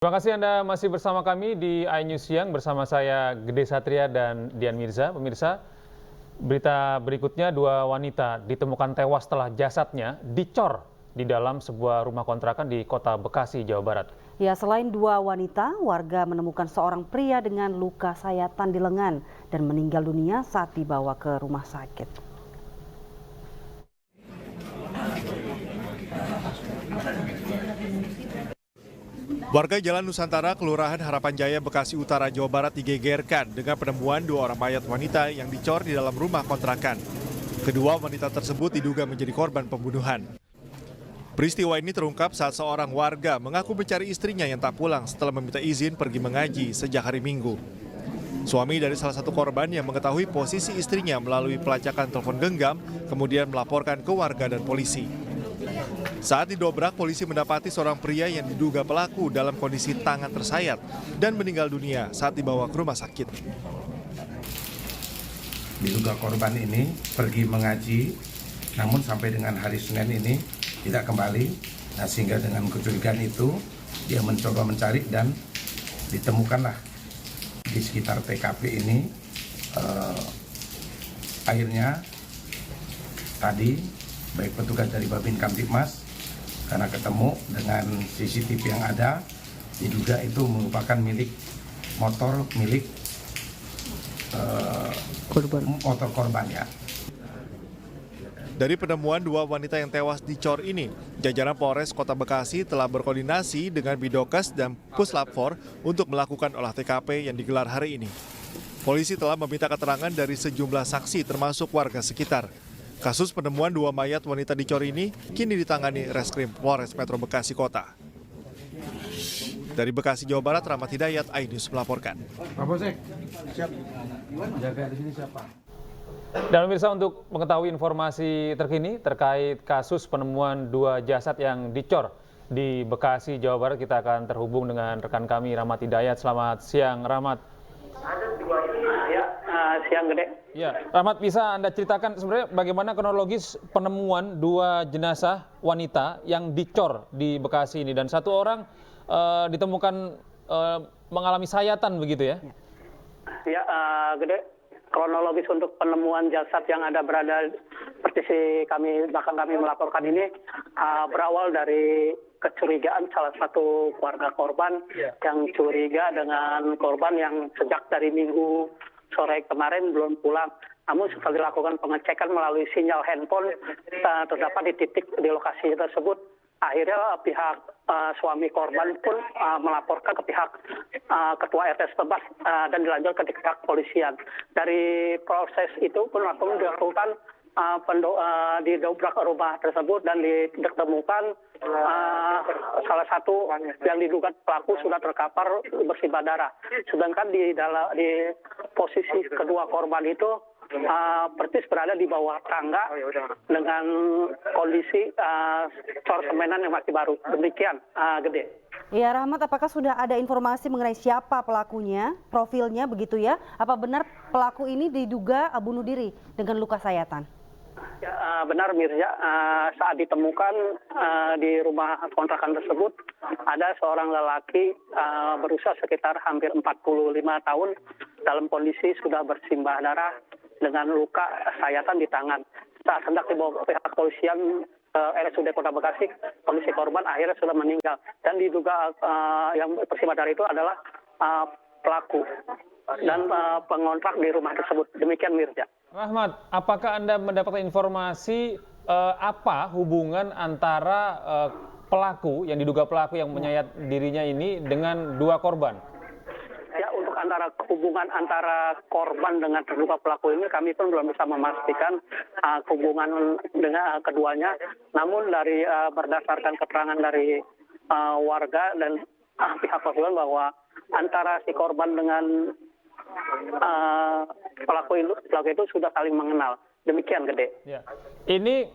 Terima kasih Anda masih bersama kami di iNews Siang bersama saya Gede Satria dan Dian Mirza. Pemirsa, berita berikutnya dua wanita ditemukan tewas setelah jasadnya dicor di dalam sebuah rumah kontrakan di Kota Bekasi, Jawa Barat. Ya, selain dua wanita, warga menemukan seorang pria dengan luka sayatan di lengan dan meninggal dunia saat dibawa ke rumah sakit. Warga Jalan Nusantara, Kelurahan Harapan Jaya, Bekasi Utara, Jawa Barat digegerkan dengan penemuan dua orang mayat wanita yang dicor di dalam rumah kontrakan. Kedua wanita tersebut diduga menjadi korban pembunuhan. Peristiwa ini terungkap saat seorang warga mengaku mencari istrinya yang tak pulang setelah meminta izin pergi mengaji sejak hari Minggu. Suami dari salah satu korban yang mengetahui posisi istrinya melalui pelacakan telepon genggam, kemudian melaporkan ke warga dan polisi. Saat didobrak, polisi mendapati seorang pria yang diduga pelaku dalam kondisi tangan tersayat dan meninggal dunia saat dibawa ke rumah sakit. Diduga korban ini pergi mengaji, namun sampai dengan hari Senin ini tidak kembali. Nah, sehingga dengan kecurigaan itu, dia mencoba mencari dan ditemukanlah di sekitar TKP ini. Akhirnya tadi baik petugas dari Babin Kamtibmas karena ketemu dengan CCTV yang ada, diduga itu merupakan motor milik korban ya. Dari penemuan dua wanita yang tewas dicor ini, jajaran Polres Kota Bekasi telah berkoordinasi dengan Bidokes dan Puslap 4 untuk melakukan olah TKP yang digelar hari ini. Polisi telah meminta keterangan dari sejumlah saksi termasuk warga sekitar. Kasus penemuan dua mayat wanita dicor ini kini ditangani Reskrim Polres Metro Bekasi Kota. Dari Bekasi, Jawa Barat, Rahmat Hidayat, iNews melaporkan. Pak Bosek, siap. Jaga di sini siapa? Dan pemirsa, untuk mengetahui informasi terkini terkait kasus penemuan dua jasad yang dicor di Bekasi, Jawa Barat, kita akan terhubung dengan rekan kami Rahmat Hidayat. Selamat siang, Rahmat. Siang Gede. Ya, Rahmat, bisa Anda ceritakan sebenarnya bagaimana kronologis penemuan dua jenazah wanita yang dicor di Bekasi ini dan satu orang ditemukan mengalami sayatan begitu ya? Ya, Gede. Kronologis untuk penemuan jasad yang berada seperti bahkan kami melaporkan ini berawal dari kecurigaan salah satu keluarga korban yang curiga dengan korban yang sejak dari Minggu sore kemarin belum pulang. Namun setelah dilakukan pengecekan melalui sinyal handphone terdapat di lokasi tersebut. Akhirnya pihak suami korban pun melaporkan ke pihak ketua RT setempat dan dilanjutkan ke pihak polisian. Dari proses itu pun langsung dilakukan didobrak rumah tersebut dan ditemukan salah satu yang diduga pelaku sudah terkapar bersimbah darah. Sedangkan di posisi kedua korban itu persis berada di bawah tangga dengan kondisi cor semenan yang masih baru. Demikian, Gede. Ya, Rahmat, apakah sudah ada informasi mengenai siapa pelakunya, profilnya begitu ya? Apa benar pelaku ini diduga bunuh diri dengan luka sayatan? Ya, benar Mirza, saat ditemukan di rumah kontrakan tersebut ada seorang lelaki berusia sekitar hampir 45 tahun dalam kondisi sudah bersimbah darah dengan luka sayatan di tangan. Saat hendak dibawa ke pihak kepolisian RSUD Kota Bekasi, kondisi korban akhirnya sudah meninggal dan diduga yang bersimbah darah itu adalah pelaku dan pengontrak di rumah tersebut. Demikian Mirza. Rahmat, apakah Anda mendapatkan informasi apa hubungan antara pelaku yang diduga pelaku yang menyayat dirinya ini dengan dua korban? Ya, untuk hubungan antara korban dengan terduga pelaku ini kami pun belum bisa memastikan hubungan dengan keduanya. Namun dari berdasarkan keterangan dari warga dan pihak kepolisian bahwa antara si korban dengan pelaku itu sudah saling mengenal. Demikian, Gede. Ya. Ini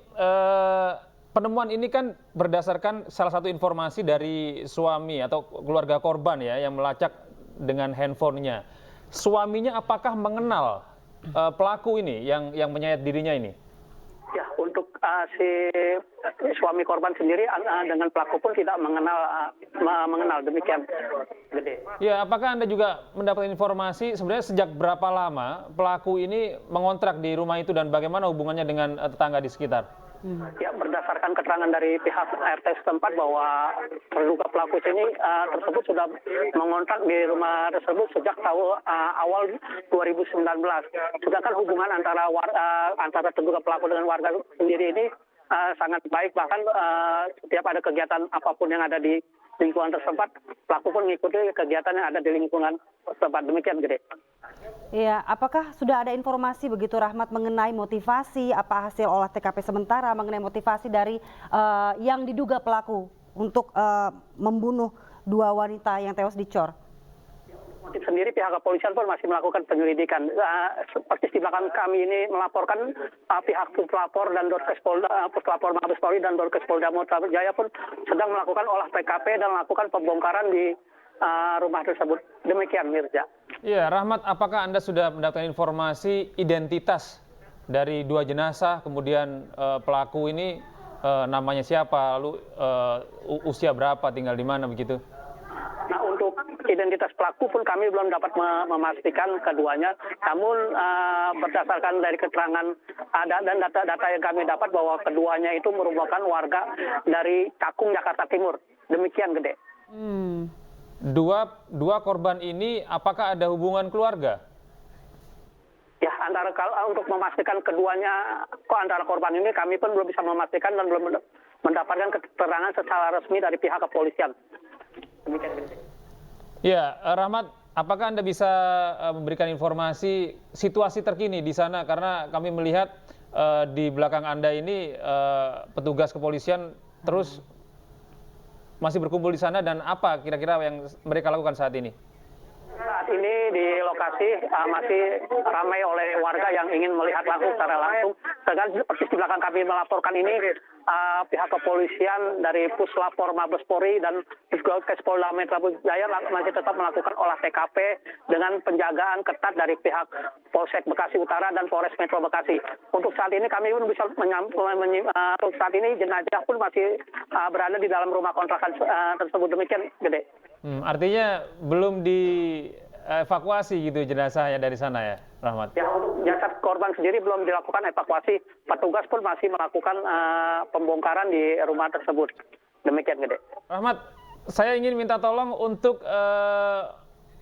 penemuan ini kan berdasarkan salah satu informasi dari suami atau keluarga korban ya yang melacak dengan handphonenya. Suaminya apakah mengenal pelaku ini yang menyayat dirinya ini? Ya, untuk si suami korban sendiri dengan pelaku pun tidak mengenal demikian. Gede. Ya, apakah Anda juga mendapat informasi sebenarnya sejak berapa lama pelaku ini mengontrak di rumah itu dan bagaimana hubungannya dengan tetangga di sekitar? Ya, berdasarkan keterangan dari pihak RT setempat bahwa terduga pelaku ini tersebut sudah mengontrak di rumah tersebut sejak awal 2019. Sedangkan hubungan antara terduga pelaku dengan warga sendiri ini sangat baik, bahkan setiap ada kegiatan apapun yang ada di lingkungan tersebut, pelaku pun mengikuti kegiatan yang ada di lingkungan tempat. Demikian, Gede. Iya, apakah sudah ada informasi begitu Rahmat mengenai motivasi, apa hasil olah TKP sementara mengenai motivasi dari yang diduga pelaku untuk membunuh dua wanita yang tewas dicor? Motif sendiri pihak kepolisian pun masih melakukan penyelidikan. Seperti di belakang kami ini melaporkan pihak Puslapor dan Puslapor Mabes Polri dan Dorkes Polda Metro Jaya pun sedang melakukan olah TKP dan melakukan pembongkaran di rumah tersebut. Demikian, Mirza. Iya, Rahmat, apakah Anda sudah mendapatkan informasi identitas dari dua jenazah, kemudian pelaku ini namanya siapa, lalu usia berapa, tinggal di mana begitu? Nah, untuk identitas pelaku pun kami belum dapat memastikan keduanya. Namun berdasarkan dari keterangan dan data yang kami dapat bahwa keduanya itu merupakan warga dari Cakung, Jakarta Timur. Demikian, Gede. Dua korban ini apakah ada hubungan keluarga? Ya, untuk memastikan keduanya antara korban ini kami pun belum bisa memastikan dan belum mendapatkan keterangan secara resmi dari pihak kepolisian. Demikian. Ya, Rahmat, apakah Anda bisa memberikan informasi situasi terkini di sana? Karena kami melihat di belakang Anda ini petugas kepolisian terus masih berkumpul di sana, dan apa kira-kira yang mereka lakukan saat ini? Saat ini di lokasi masih ramai oleh warga yang ingin melihat secara langsung. Dengan seperti di belakang kami melaporkan ini, pihak kepolisian dari Puslapor Mabes Polri dan Dorkes Polda Metro Jaya masih tetap melakukan olah TKP dengan penjagaan ketat dari pihak Polsek Bekasi Utara dan Polres Metro Bekasi. Untuk saat ini kami pun bisa untuk saat ini jenazah pun masih berada di dalam rumah kontrakan tersebut. Demikian, Gede. Artinya belum dievakuasi gitu jenazahnya dari sana ya, Rahmat? Ya, untuk jasad korban sendiri belum dilakukan evakuasi. Petugas pun masih melakukan pembongkaran di rumah tersebut. Demikian, Gede. Rahmat, saya ingin minta tolong untuk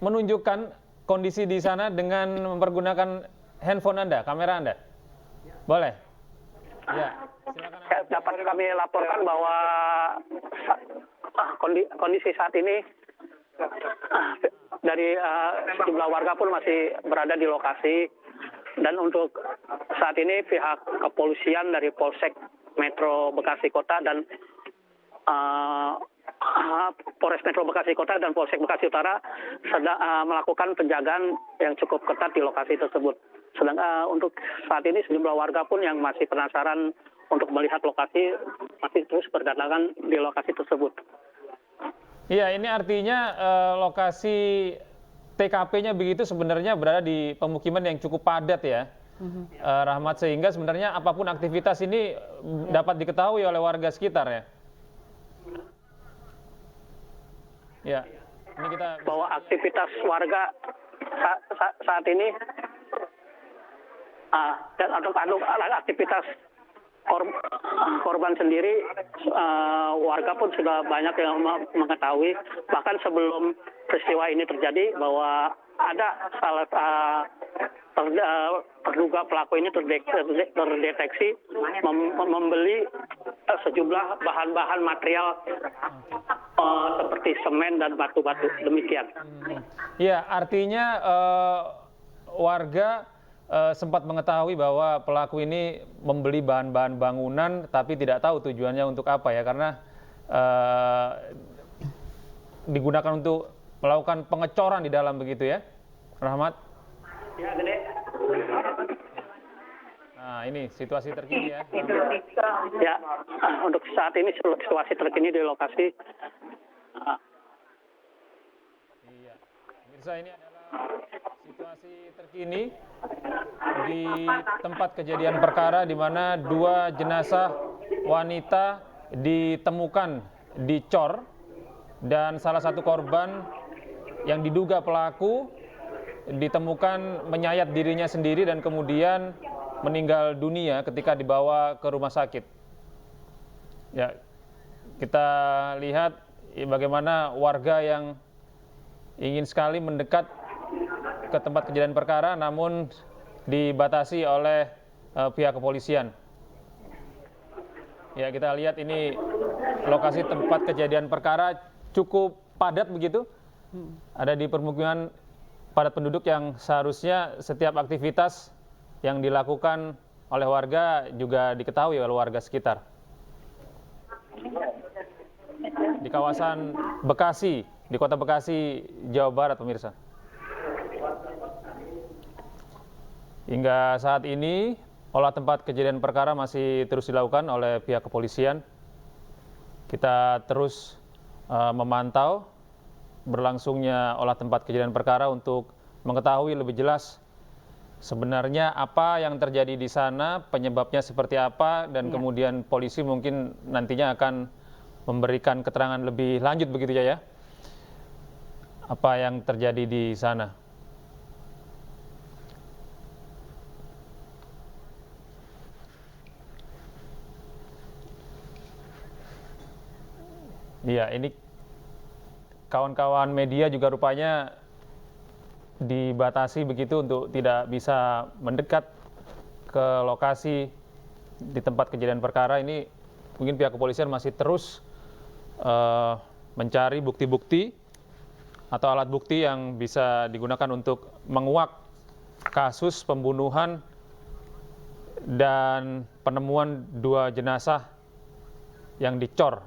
menunjukkan kondisi di sana dengan mempergunakan handphone Anda, kamera Anda. Boleh? Ya, silakan. Dapat kami laporkan bahwa kondisi saat ini dari sejumlah warga pun masih berada di lokasi, dan untuk saat ini pihak kepolisian dari Polsek Metro Bekasi Kota dan Polres Metro Bekasi Kota dan Polsek Bekasi Utara sedang melakukan penjagaan yang cukup ketat di lokasi tersebut. Sedangkan untuk saat ini sejumlah warga pun yang masih penasaran untuk melihat lokasi masih terus berdatangan di lokasi tersebut. Iya, ini artinya lokasi TKP-nya begitu sebenarnya berada di pemukiman yang cukup padat ya, Rahmat, sehingga sebenarnya apapun aktivitas ini dapat diketahui oleh warga sekitar ya. Ya, ini kita bahwa aktivitas warga saat ini dan untuk aktivitas korban sendiri, warga pun sudah banyak yang mengetahui, bahkan sebelum peristiwa ini terjadi bahwa ada salah terduga pelaku ini terdeteksi membeli sejumlah bahan-bahan material seperti semen dan batu-batu. Demikian. Ya, artinya warga sempat mengetahui bahwa pelaku ini membeli bahan-bahan bangunan tapi tidak tahu tujuannya untuk apa ya, karena digunakan untuk melakukan pengecoran di dalam begitu ya, Rahmat? Ya, Gede. Nah, ini situasi terkini ya. Ya, untuk saat ini situasi terkini di lokasi. Iya, pemirsa, ini adalah situasi terkini di tempat kejadian perkara di mana 2 jenazah wanita ditemukan dicor dan salah satu korban yang diduga pelaku ditemukan menyayat dirinya sendiri dan kemudian meninggal dunia ketika dibawa ke rumah sakit. Ya, kita lihat bagaimana warga yang ingin sekali mendekat ke tempat kejadian perkara namun dibatasi oleh pihak kepolisian. Ya, kita lihat ini lokasi tempat kejadian perkara cukup padat begitu. Ada di permukiman padat penduduk yang seharusnya setiap aktivitas yang dilakukan oleh warga juga diketahui oleh warga sekitar. Di kawasan Bekasi, di kota Bekasi, Jawa Barat, pemirsa. Hingga saat ini, olah tempat kejadian perkara masih terus dilakukan oleh pihak kepolisian. Kita terus memantau berlangsungnya olah tempat kejadian perkara untuk mengetahui lebih jelas sebenarnya apa yang terjadi di sana, penyebabnya seperti apa, dan kemudian polisi mungkin nantinya akan memberikan keterangan lebih lanjut begitu ya, apa yang terjadi di sana. Iya, ini kawan-kawan media juga rupanya dibatasi begitu untuk tidak bisa mendekat ke lokasi di tempat kejadian perkara. Ini mungkin pihak kepolisian masih terus mencari bukti-bukti atau alat bukti yang bisa digunakan untuk menguak kasus pembunuhan dan penemuan 2 jenazah yang dicor.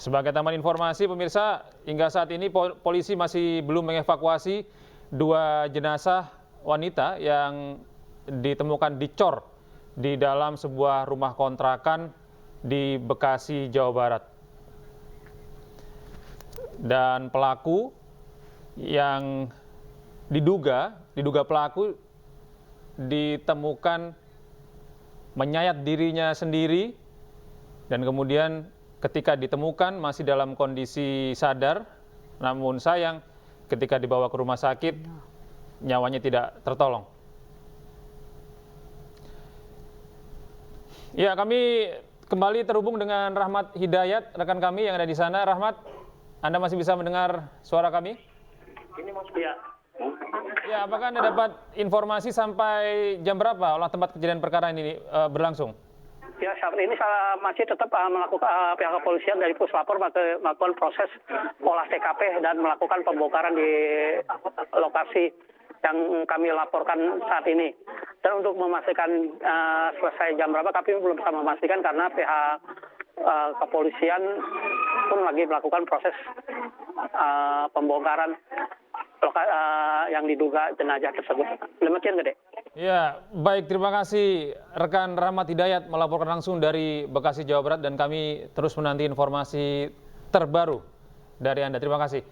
Sebagai tambahan informasi, pemirsa, hingga saat ini polisi masih belum mengevakuasi 2 jenazah wanita yang ditemukan dicor di dalam sebuah rumah kontrakan di Bekasi, Jawa Barat. Dan pelaku yang diduga pelaku ditemukan menyayat dirinya sendiri dan kemudian ketika ditemukan masih dalam kondisi sadar, namun sayang ketika dibawa ke rumah sakit nyawanya tidak tertolong. Ya, kami kembali terhubung dengan Rahmat Hidayat, rekan kami yang ada di sana. Rahmat, Anda masih bisa mendengar suara kami? Ini ya. Ya, apakah Anda dapat informasi sampai jam berapa olah tempat kejadian perkara ini berlangsung? Ya, saat ini saya masih tetap melakukan pihak kepolisian dari Puslapor melakukan proses olah TKP dan melakukan pembongkaran di lokasi yang kami laporkan saat ini. Dan untuk memastikan selesai jam berapa, kami belum bisa memastikan karena pihak kepolisian pun lagi melakukan proses pembongkaran yang diduga jenazah tersebut. Demikian, Gede. Ya, baik, terima kasih rekan Rahmat Hidayat melaporkan langsung dari Bekasi, Jawa Barat, dan kami terus menanti informasi terbaru dari Anda. Terima kasih.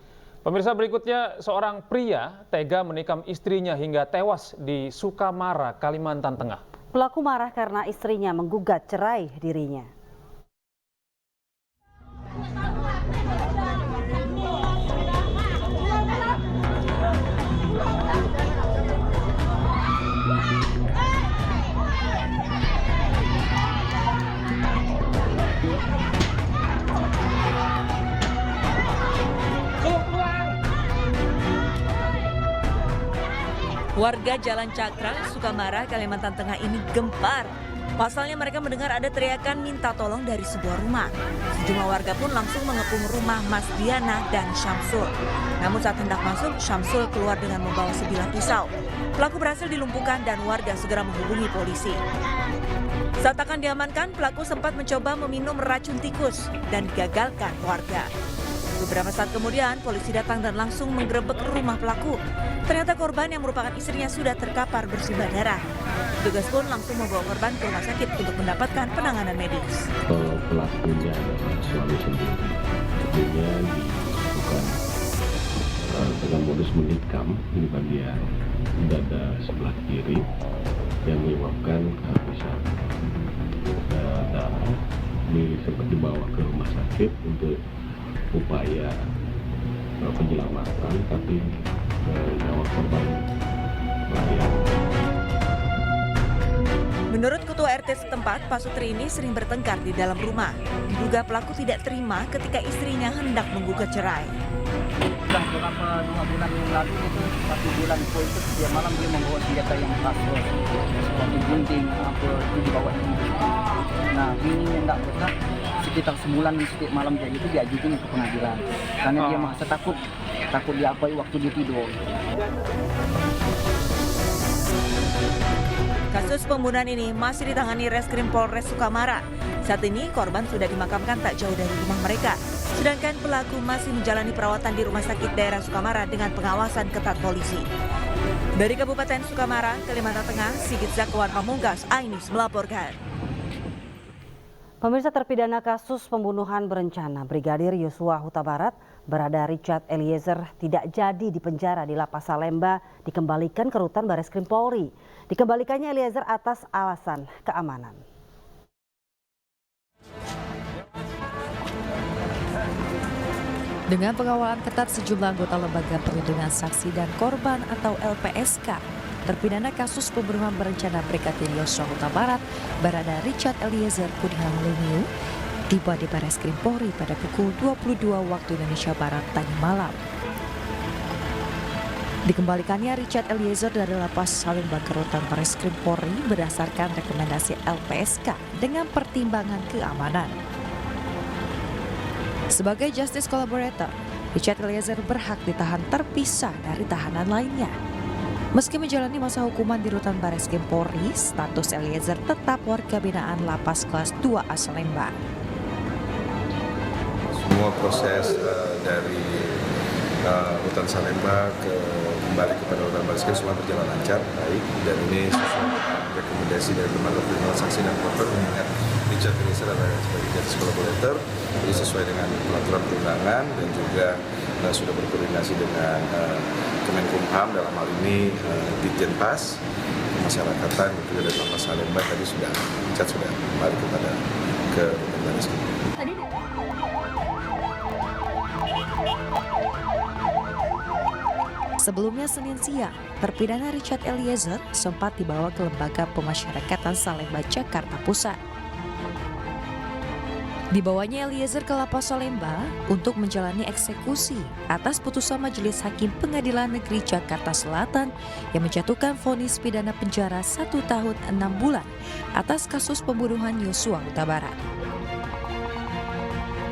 Pemirsa, berikutnya seorang pria tega menikam istrinya hingga tewas di Sukamara, Kalimantan Tengah. Pelaku marah karena istrinya menggugat cerai dirinya. Warga Jalan Cakra, Sukamara, Kalimantan Tengah ini gempar. Pasalnya mereka mendengar ada teriakan minta tolong dari sebuah rumah. Sejumlah warga pun langsung mengepung rumah Mas Diana dan Syamsul. Namun saat hendak masuk, Syamsul keluar dengan membawa sebilah pisau. Pelaku berhasil dilumpuhkan dan warga segera menghubungi polisi. Saat akan diamankan, pelaku sempat mencoba meminum racun tikus dan digagalkan warga. Beberapa saat kemudian, polisi datang dan langsung menggerebek rumah pelaku. Ternyata korban yang merupakan istrinya sudah terkapar bersimbah darah. Petugas pun langsung membawa korban ke rumah sakit untuk mendapatkan penanganan medis. Kalau pelakunya adalah suami sendiri, tentunya dilakukan dengan modus menikam di bagian dada sebelah kiri yang menyebabkan kehabisan darah. Sempat dibawa ke rumah sakit untuk upaya penyelamatan, tapi nyawa korban melayang. Menurut Ketua RT setempat, Pak Sutri ini sering bertengkar di dalam rumah. Diduga pelaku tidak terima ketika istrinya hendak menggugat cerai. Sudah beberapa 2 bulan yang lalu itu, 1 bulan itu setiap malam dia membawa senjata yang khas, seperti gunting apa itu dibawa itu. Nah ini yang tidak pernah sekitar sebulan setiap malam kayak gitu diajukan ke pengadilan karena dia merasa takut diapai waktu dia tidur. Kasus pembunuhan ini masih ditangani Reskrim Polres Sukamara. Saat ini korban sudah dimakamkan tak jauh dari rumah mereka. Sedangkan pelaku masih menjalani perawatan di Rumah Sakit Daerah Sukamara dengan pengawasan ketat polisi. Dari Kabupaten Sukamara, Kalimantan Tengah, Sigit Zakwan Pamungkas, iNews melaporkan. Pemirsa, terpidana kasus pembunuhan berencana Brigadir Yosua Huta Barat berada Richard Eliezer tidak jadi dipenjara di Lapas Salemba, dikembalikan ke rutan Bareskrim Polri. Dikembalikannya Eliezer atas alasan keamanan. Dengan pengawalan ketat sejumlah anggota Lembaga Perlindungan Saksi dan Korban atau LPSK, terpidana kasus pembunuhan berencana Brigadir Yosua Huta Barat barada Richard Eliezer Kunihan Lumiu tiba di Bareskrim Polri pada pukul 22 waktu Indonesia Barat tadi malam. Dikembalikannya Richard Eliezer dari Lapas Salemba ke rutan Bareskrim Polri berdasarkan rekomendasi LPSK dengan pertimbangan keamanan. Sebagai justice collaborator, Richard Eliezer berhak ditahan terpisah dari tahanan lainnya. Meski menjalani masa hukuman di rutan Bareskrim Polri, status Eliezer tetap warga binaan Lapas Kelas 2A Salemba. Semua proses dari rutan Salemba kembali kepada rutan Bareskrim semua berjalan lancar, baik, dan ini sesuai rekomendasi dari Lembaga Perlindungan Saksi dan Korban mengingat Richard Eliezer adalah sebagai justice collaborator, jadi sesuai dengan peraturan perundangan dan juga sudah berkoordinasi dengan Kemenkumham dalam hal ini Ditjenpas Pemasyarakatan juga dari Lapas Salemba tadi sudah Richard sudah kembali ke rutan Bareskrim. Sebelumnya Senin siang, terpidana Richard Eliezer sempat dibawa ke Lembaga Pemasyarakatan Salemba, Jakarta Pusat. Dibawanya Eliezer ke Lapas Salemba untuk menjalani eksekusi atas putusan Majelis Hakim Pengadilan Negeri Jakarta Selatan yang menjatuhkan vonis pidana penjara 1 tahun 6 bulan atas kasus pembunuhan Yosua Huta Barat.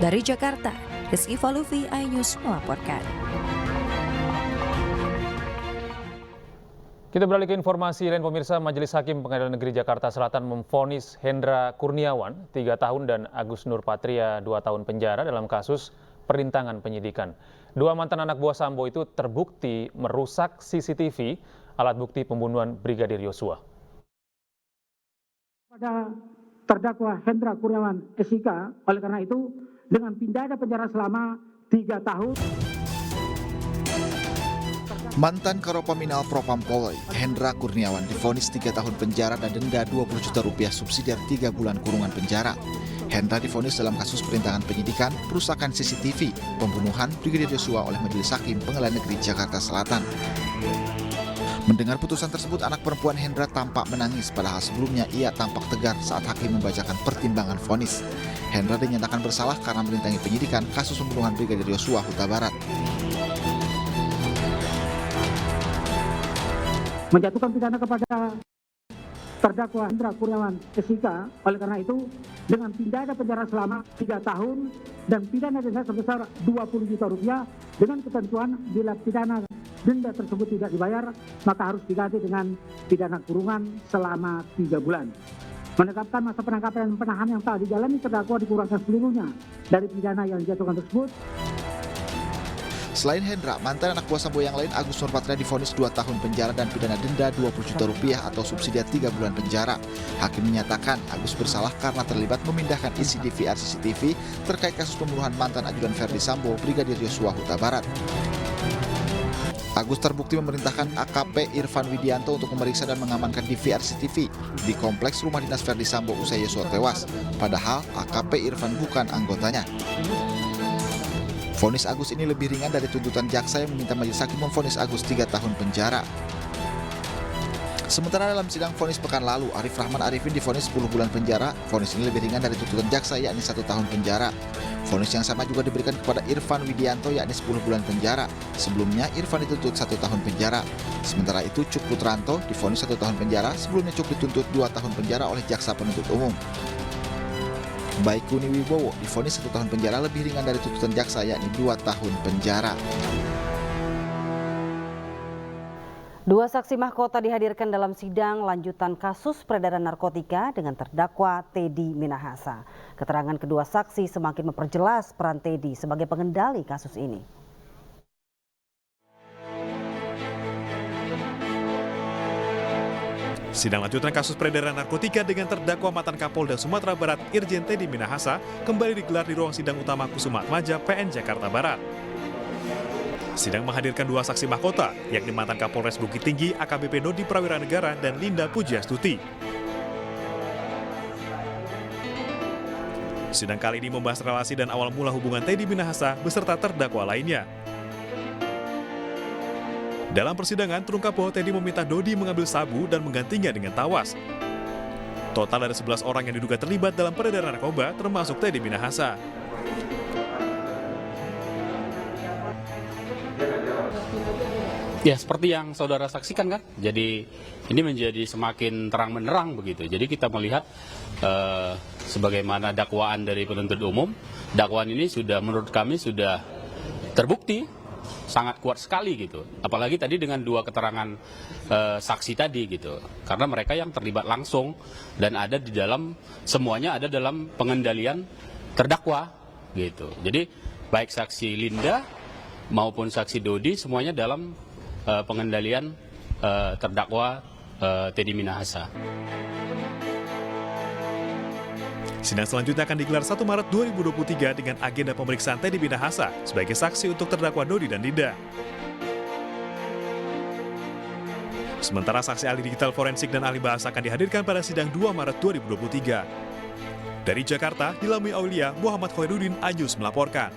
Dari Jakarta, Rizky Falufi, iNews melaporkan. Kita beralih ke informasi lain, pemirsa. Majelis Hakim Pengadilan Negeri Jakarta Selatan memvonis Hendra Kurniawan 3 tahun dan Agus Nurpatria 2 tahun penjara dalam kasus perintangan penyidikan. Dua mantan anak buah Sambo itu terbukti merusak CCTV, alat bukti pembunuhan Brigadir Yosua. Pada terdakwa Hendra Kurniawan SIK, oleh karena itu dengan pidana penjara selama 3 tahun. Mantan Karopaminal Propam Polri, Hendra Kurniawan divonis 3 tahun penjara dan denda 20 juta rupiah subsidiar 3 bulan kurungan penjara. Hendra divonis dalam kasus perintangan penyidikan, perusakan CCTV, pembunuhan Brigadir Yosua oleh Majelis Hakim Pengadilan Negeri Jakarta Selatan. Mendengar putusan tersebut, anak perempuan Hendra tampak menangis, padahal sebelumnya ia tampak tegar saat hakim membacakan pertimbangan vonis. Hendra dinyatakan bersalah karena merintangi penyidikan kasus pembunuhan Brigadir Yosua Huta Barat. Menjatuhkan pidana kepada terdakwa Hendra Kurniawan SIK, oleh karena itu dengan pidana penjara selama 3 tahun dan pidana denda sebesar 20 juta rupiah dengan ketentuan bila pidana denda tersebut tidak dibayar maka harus diganti dengan pidana kurungan selama 3 bulan. Menetapkan masa penangkapan dan penahanan yang telah dijalani terdakwa dikurangkan seluruhnya dari pidana yang dijatuhkan tersebut. Selain Hendra, mantan anak buah Sambo yang lain Agus Nurpatria divonis 2 tahun penjara dan pidana denda 20 juta rupiah atau subsidi 3 bulan penjara. Hakim menyatakan Agus bersalah karena terlibat memindahkan isi DVR CCTV terkait kasus pembunuhan mantan ajudan Verdi Sambo, Brigadir Yosua Huta Barat. Agus terbukti memerintahkan AKP Irfan Widianto untuk memeriksa dan mengamankan DVR CCTV di kompleks rumah dinas Verdi Sambo usai Yosua tewas. Padahal AKP Irfan bukan anggotanya. Vonis Agus ini lebih ringan dari tuntutan jaksa yang meminta majelis hakim memvonis Agus 3 tahun penjara. Sementara dalam sidang vonis pekan lalu, Arif Rahman Arifin divonis 10 bulan penjara. Vonis ini lebih ringan dari tuntutan jaksa yakni 1 tahun penjara. Vonis yang sama juga diberikan kepada Irfan Widianto yakni 10 bulan penjara. Sebelumnya Irfan dituntut 1 tahun penjara. Sementara itu Cuk Putranto divonis 1 tahun penjara, sebelumnya Cuk dituntut 2 tahun penjara oleh jaksa penuntut umum. Baikuni Wibowo divonis 1 tahun penjara lebih ringan dari tuntutan jaksa yakni 2 tahun penjara. 2 saksi mahkota dihadirkan dalam sidang lanjutan kasus peredaran narkotika dengan terdakwa Teddy Minahasa. Keterangan kedua saksi semakin memperjelas peran Teddy sebagai pengendali kasus ini. Sidang lanjutan kasus peredaran narkotika dengan terdakwa mantan Kapolda Sumatera Barat Irjen Teddy Minahasa kembali digelar di ruang sidang utama Kusuma Atmaja, PN Jakarta Barat. Sidang menghadirkan 2 saksi mahkota, yakni mantan Kapolres Bukit Tinggi AKBP Dodi Prawira Negara dan Linda Pujiastuti. Sidang kali ini membahas relasi dan awal mula hubungan Teddy Minahasa beserta terdakwa lainnya. Dalam persidangan, terungkap bahwa Teddy meminta Dodi mengambil sabu dan menggantinya dengan tawas. Total ada 11 orang yang diduga terlibat dalam peredaran narkoba, termasuk Teddy Minahasa. Ya, seperti yang saudara saksikan kan, jadi ini menjadi semakin terang menerang begitu. Jadi kita melihat sebagaimana dakwaan dari penuntut umum, dakwaan ini sudah menurut kami sudah terbukti sangat kuat sekali gitu. Apalagi tadi dengan 2 keterangan saksi tadi gitu. Karena mereka yang terlibat langsung dan ada di dalam, semuanya ada dalam pengendalian terdakwa gitu. Jadi baik saksi Linda maupun saksi Dodi semuanya dalam pengendalian terdakwa Teddy Minahasa. Sidang selanjutnya akan digelar 1 Maret 2023 dengan agenda pemeriksaan Teddy Minahasa sebagai saksi untuk terdakwa Dodi dan Linda. Sementara saksi ahli digital forensik dan ahli bahasa akan dihadirkan pada sidang 2 Maret 2023. Dari Jakarta, Hilami Aulia, Muhammad Khairuddin, Anyus melaporkan.